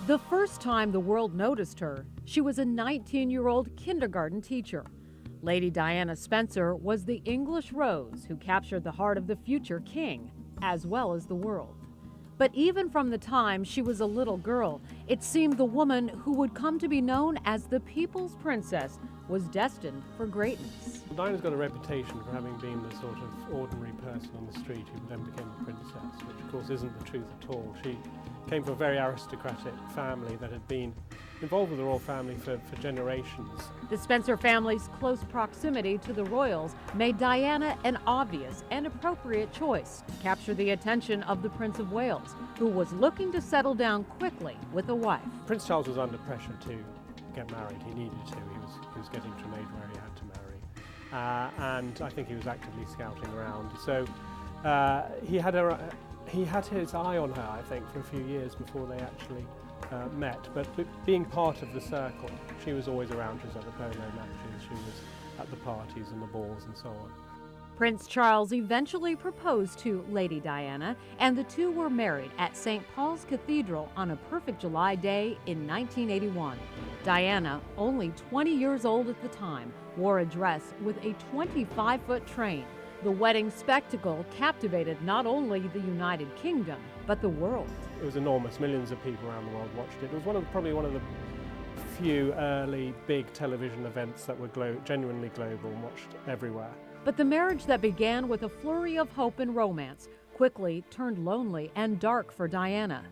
The first time the world noticed her, she was a 19-year-old kindergarten teacher. Lady Diana Spencer was the English Rose who captured the heart of the future king, as well as the world. But even from the time she was a little girl, it seemed the woman who would come to be known as the People's Princess was destined for greatness. Diana's got a reputation for having been the sort of ordinary person on the street who then became a princess, which of course isn't the truth at all. She came from a very aristocratic family that had been involved with the royal family for generations. The Spencer family's close proximity to the royals made Diana an obvious and appropriate choice to capture the attention of the Prince of Wales, who was looking to settle down quickly with a wife. Prince Charles was under pressure to get married. He needed to. He was getting to an age where he had to marry. And I think he was actively scouting around. So he had his eye on her, I think, for a few years before they actually met. But being part of the circle, she was always around. She was at the polo matches, she was at the parties and the balls and so on. Prince Charles eventually proposed to Lady Diana, and the two were married at St. Paul's Cathedral on a perfect July day in 1981. Diana, only 20 years old at the time, wore a dress with a 25-foot train. The wedding spectacle captivated not only the United Kingdom, but the world. It was enormous. Millions of people around the world watched it. It was probably one of the few early big television events that were genuinely global and watched everywhere. But the marriage that began with a flurry of hope and romance quickly turned lonely and dark for Diana.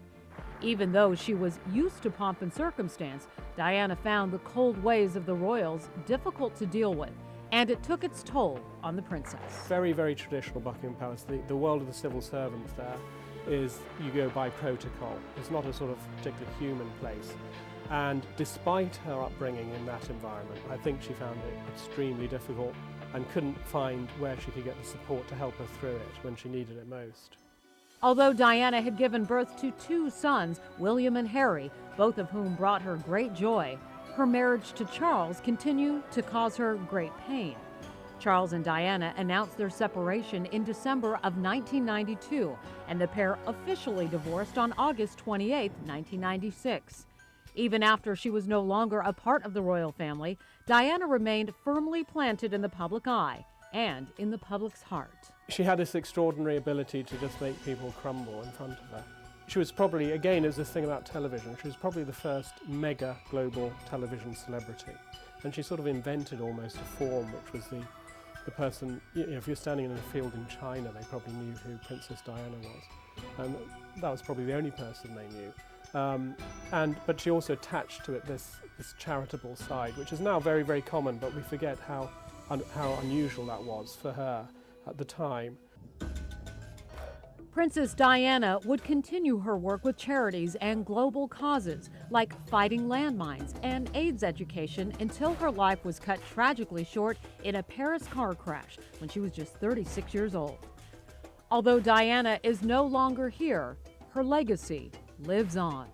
Even though she was used to pomp and circumstance, Diana found the cold ways of the royals difficult to deal with, and it took its toll on the princess. Very, very traditional Buckingham Palace. The world of the civil servants there is you go by protocol. It's not a sort of particularly human place. And despite her upbringing in that environment, I think she found it extremely difficult and couldn't find where she could get the support to help her through it when she needed it most. Although Diana had given birth to two sons, William and Harry, both of whom brought her great joy, her marriage to Charles continued to cause her great pain. Charles and Diana announced their separation in December of 1992, and the pair officially divorced on August 28, 1996. Even after she was no longer a part of the royal family, Diana remained firmly planted in the public eye and in the public's heart. She had this extraordinary ability to just make people crumble in front of her. She was probably, again, as this thing about television, she was probably the first mega global television celebrity. And she sort of invented almost a form which was the person, if you're standing in a field in China, they probably knew who Princess Diana was. And that was probably the only person they knew. But she also attached to it this charitable side, which is now very, very common, but we forget how unusual that was for her at the time. Princess Diana would continue her work with charities and global causes like fighting landmines and AIDS education until her life was cut tragically short in a Paris car crash when she was just 36 years old. Although Diana is no longer here, her legacy lives on.